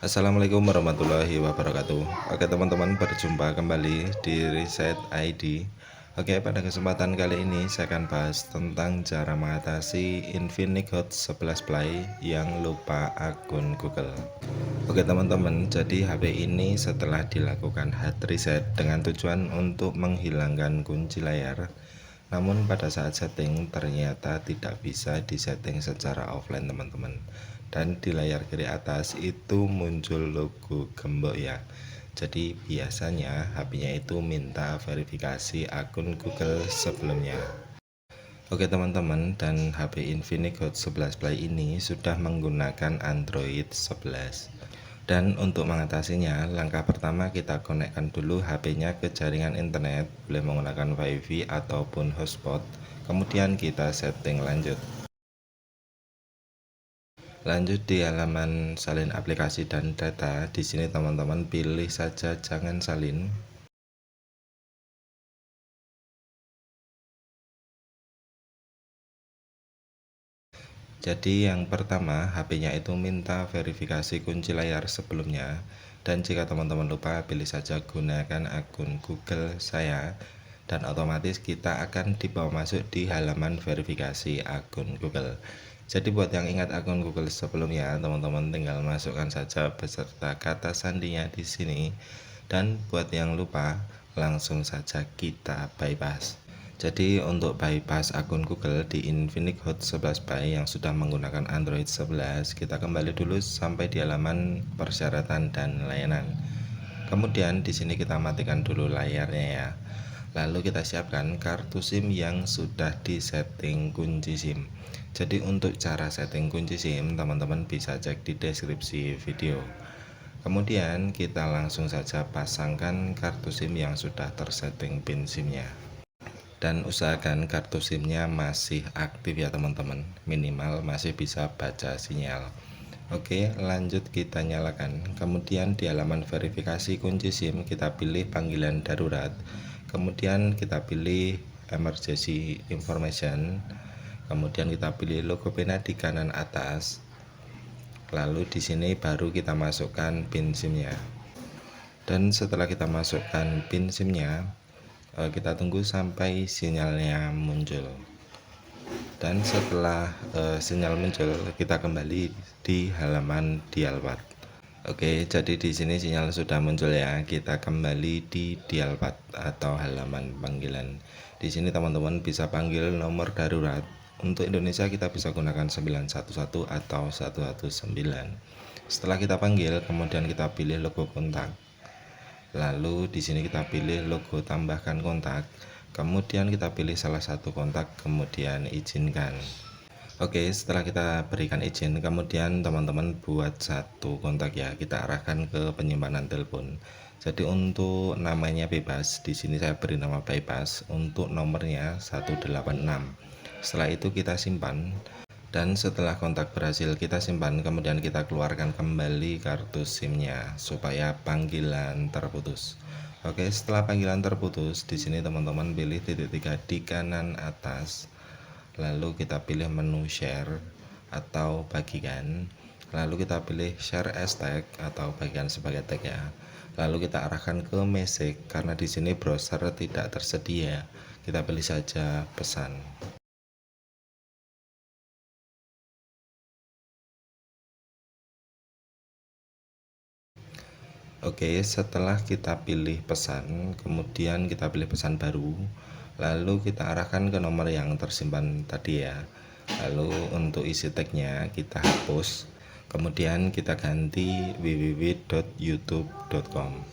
Assalamualaikum warahmatullahi wabarakatuh. Oke teman-teman, berjumpa kembali di Reset ID. Oke, pada kesempatan kali ini saya akan bahas tentang cara mengatasi Infinix Hot 11 Play yang lupa akun Google. Oke teman-teman, jadi HP ini setelah dilakukan hard reset dengan tujuan untuk menghilangkan kunci layar, namun pada saat setting ternyata tidak bisa disetting secara offline teman-teman. Dan di layar kiri atas itu muncul logo gembok ya. Jadi biasanya HP-nya itu minta verifikasi akun Google sebelumnya. Oke teman-teman, dan HP Infinix Hot 11 Play ini sudah menggunakan Android 11. Dan untuk mengatasinya, langkah pertama kita konekkan dulu HP-nya ke jaringan internet, boleh menggunakan WiFi ataupun hotspot. Kemudian kita setting lanjut. Lanjut di halaman salin aplikasi dan data. Di sini teman-teman pilih saja jangan salin. Jadi yang pertama, HP-nya itu minta verifikasi kunci layar sebelumnya. Dan jika teman-teman lupa, pilih saja gunakan akun Google saya. Dan otomatis kita akan dibawa masuk di halaman verifikasi akun Google. Jadi buat yang ingat akun Google sebelumnya, teman-teman tinggal masukkan saja beserta kata sandinya di sini. Dan buat yang lupa, langsung saja kita bypass. Jadi untuk bypass akun Google di Infinix Hot 11 Play yang sudah menggunakan Android 11, kita kembali dulu sampai di halaman persyaratan dan layanan. Kemudian di sini kita matikan dulu layarnya ya. Lalu kita siapkan kartu SIM yang sudah disetting kunci SIM. Jadi untuk cara setting kunci SIM, teman-teman bisa cek di deskripsi video. Kemudian kita langsung saja pasangkan kartu SIM yang sudah tersetting pin SIM-nya. Dan usahakan kartu SIM-nya masih aktif ya teman-teman, minimal masih bisa baca sinyal. Oke, lanjut kita nyalakan. Kemudian di halaman verifikasi kunci SIM kita pilih panggilan darurat. Kemudian kita pilih emergency information. Kemudian kita pilih logo pena di kanan atas. Lalu di sini baru kita masukkan pin SIM-nya. Dan setelah kita masukkan pin SIM-nya, kita tunggu sampai sinyalnya muncul. Dan setelah sinyal muncul, kita kembali di halaman dialpad. Oke, jadi di sini sinyal sudah muncul ya. Kita kembali di dialpad atau halaman panggilan. Di sini teman-teman bisa panggil nomor darurat. Untuk Indonesia kita bisa gunakan 911 atau 119. Setelah kita panggil, kemudian kita pilih logo kontak. Lalu di sini kita pilih logo tambahkan kontak. Kemudian kita pilih salah satu kontak, kemudian izinkan. Oke, setelah kita berikan izin, kemudian teman-teman buat satu kontak ya. Kita arahkan ke penyimpanan telepon. Jadi untuk namanya bebas, di sini saya beri nama bypass. Untuk nomornya 186. Setelah itu kita simpan. Dan setelah kontak berhasil kita simpan, kemudian kita keluarkan kembali kartu SIM-nya supaya panggilan terputus. Oke, setelah panggilan terputus, di sini teman-teman pilih titik 3 di kanan atas. Lalu kita pilih menu share atau bagikan. Lalu kita pilih share as tag atau bagikan sebagai tag ya. Lalu kita arahkan ke message karena di sini browser tidak tersedia. Kita pilih saja pesan. Oke, setelah kita pilih pesan, kemudian kita pilih pesan baru, lalu kita arahkan ke nomor yang tersimpan tadi ya. Lalu untuk isi tagnya kita hapus, kemudian kita ganti www.youtube.com.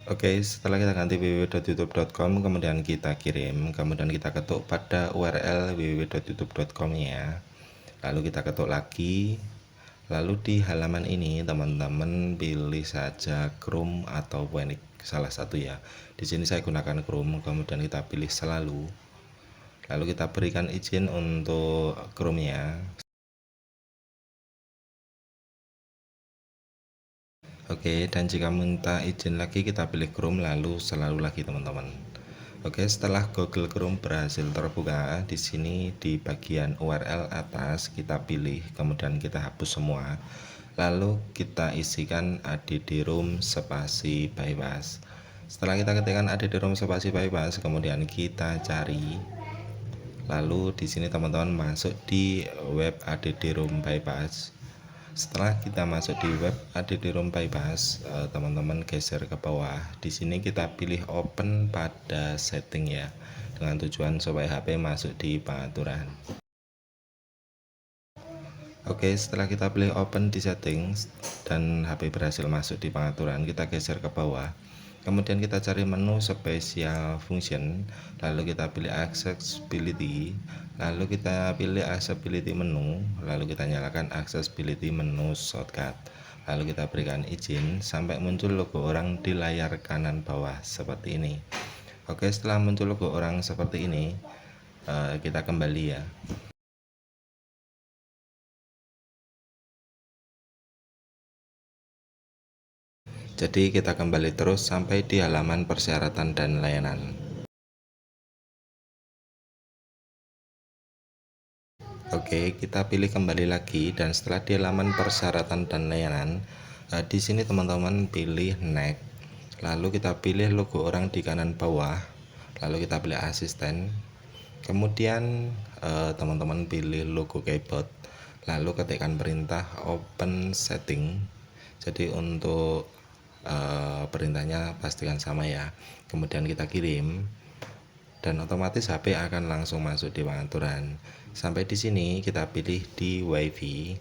Oke, setelah kita ganti www.youtube.com, kemudian kita kirim, kemudian kita ketuk pada URL www.youtube.com ya. Lalu kita ketuk lagi. Lalu di halaman ini teman-teman pilih saja Chrome atau Phoenix salah satu ya. Di sini saya gunakan Chrome, kemudian kita pilih selalu. Lalu kita berikan izin untuk Chrome-nya. Oke, dan jika minta izin lagi kita pilih Chrome lalu selalu lagi teman-teman. Oke, setelah Google Chrome berhasil terbuka, di sini di bagian URL atas kita pilih, kemudian kita hapus semua. Lalu kita isikan add-room spasi bypass. Setelah kita ketikkan add-room spasi bypass, kemudian kita cari. Lalu di sini teman-teman masuk di web add-room bypass. Setelah kita masuk di web add-room bypass, teman-teman geser ke bawah. Di sini kita pilih open pada setting ya, dengan tujuan supaya HP masuk di pengaturan. Oke, setelah kita pilih open di settings dan HP berhasil masuk di pengaturan, kita geser ke bawah. Kemudian kita cari menu special function, lalu kita pilih accessibility, lalu kita pilih accessibility menu, lalu kita nyalakan accessibility menu shortcut, lalu kita berikan izin sampai muncul logo orang di layar kanan bawah seperti ini. Oke, setelah muncul logo orang seperti ini, kita kembali ya. Jadi kita kembali terus sampai di halaman persyaratan dan layanan. Oke, kita pilih kembali lagi dan setelah di halaman persyaratan dan layanan, di sini teman-teman pilih next. Lalu kita pilih logo orang di kanan bawah, lalu kita pilih asisten. Kemudian teman-teman pilih logo keyboard, lalu ketikkan perintah open setting. Jadi untuk perintahnya pastikan sama ya. Kemudian kita kirim dan otomatis HP akan langsung masuk di pengaturan. Sampai di sini kita pilih di WiFi,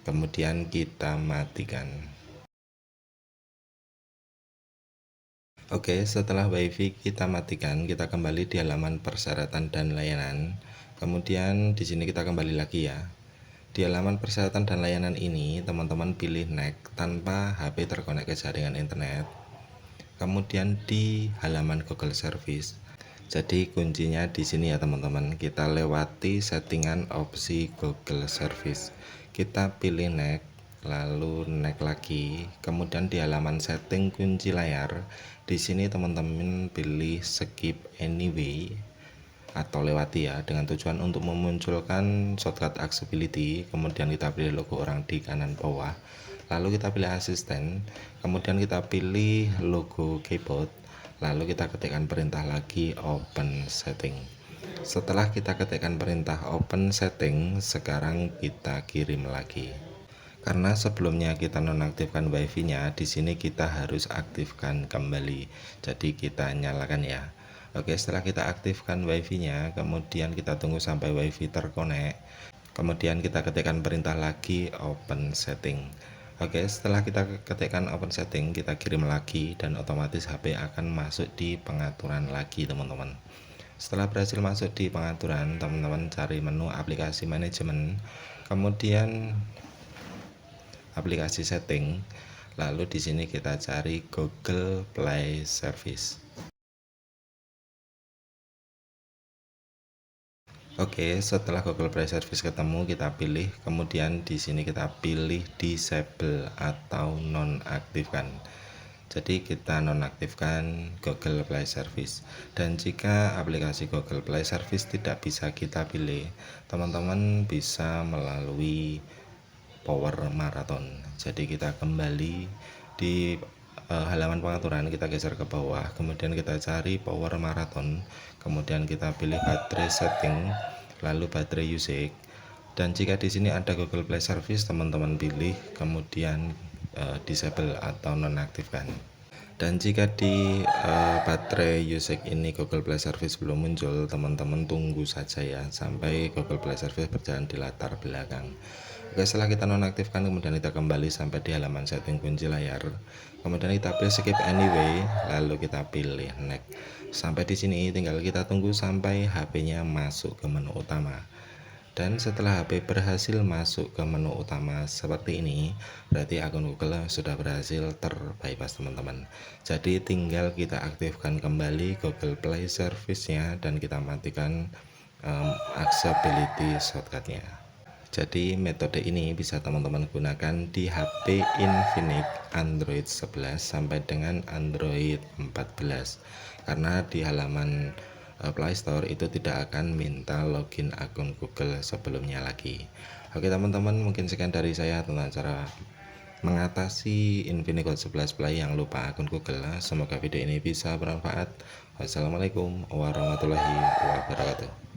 kemudian kita matikan. Oke, setelah WiFi kita matikan, kita kembali di halaman persyaratan dan layanan. Kemudian di sini kita kembali lagi ya. Di halaman persyaratan dan layanan ini, teman-teman pilih next tanpa HP terkonek ke jaringan internet. Kemudian di halaman Google Service. Jadi kuncinya di sini ya teman-teman. Kita lewati settingan opsi Google Service. Kita pilih next, lalu next lagi. Kemudian di halaman setting kunci layar, di sini teman-teman pilih skip anyway atau lewati ya, dengan tujuan untuk memunculkan shortcut accessibility. Kemudian kita pilih logo orang di kanan bawah, lalu kita pilih asisten, kemudian kita pilih logo keyboard, lalu kita ketikkan perintah lagi open setting. Setelah kita ketikkan perintah open setting, sekarang kita kirim lagi. Karena sebelumnya kita nonaktifkan wifi-nya, di sini kita harus aktifkan kembali. Jadi kita nyalakan ya. Oke, setelah kita aktifkan wifi-nya, kemudian kita tunggu sampai wifi terkonek. Kemudian kita ketikkan perintah lagi open setting. Oke, setelah kita ketikkan open setting, kita kirim lagi dan otomatis HP akan masuk di pengaturan lagi, teman-teman. Setelah berhasil masuk di pengaturan, teman-teman cari menu aplikasi manajemen, kemudian aplikasi setting, lalu di sini kita cari Google Play Service. Oke, setelah Google Play Service ketemu, kita pilih, kemudian di sini kita pilih disable atau nonaktifkan. Jadi kita nonaktifkan Google Play Service. Dan jika aplikasi Google Play Service tidak bisa kita pilih, teman-teman bisa melalui Power Marathon. Jadi kita kembali di halaman pengaturan, kita geser ke bawah, kemudian kita cari Power Marathon, kemudian kita pilih baterai setting, lalu baterai usage. Dan jika di sini ada Google Play Service, teman-teman pilih, kemudian disable atau nonaktifkan. Dan jika di baterai usage ini Google Play Service belum muncul, teman-teman tunggu saja ya sampai Google Play Service berjalan di latar belakang. Oke, setelah kita nonaktifkan, kemudian kita kembali sampai di halaman setting kunci layar. Kemudian kita pilih skip anyway, lalu kita pilih next. Sampai di sini tinggal kita tunggu sampai HP-nya masuk ke menu utama. Dan setelah HP berhasil masuk ke menu utama seperti ini, berarti akun Google sudah berhasil terbypass, teman-teman. Jadi tinggal kita aktifkan kembali Google Play Service-nya dan kita matikan accessibility shortcut-nya. Jadi metode ini bisa teman-teman gunakan di HP Infinix Android 11 sampai dengan Android 14. Karena di halaman Play Store itu tidak akan minta login akun Google sebelumnya lagi. Oke teman-teman, mungkin sekian dari saya tentang cara mengatasi Infinix Hot 11 Play yang lupa akun Google. Semoga video ini bisa bermanfaat. Wassalamualaikum warahmatullahi wabarakatuh.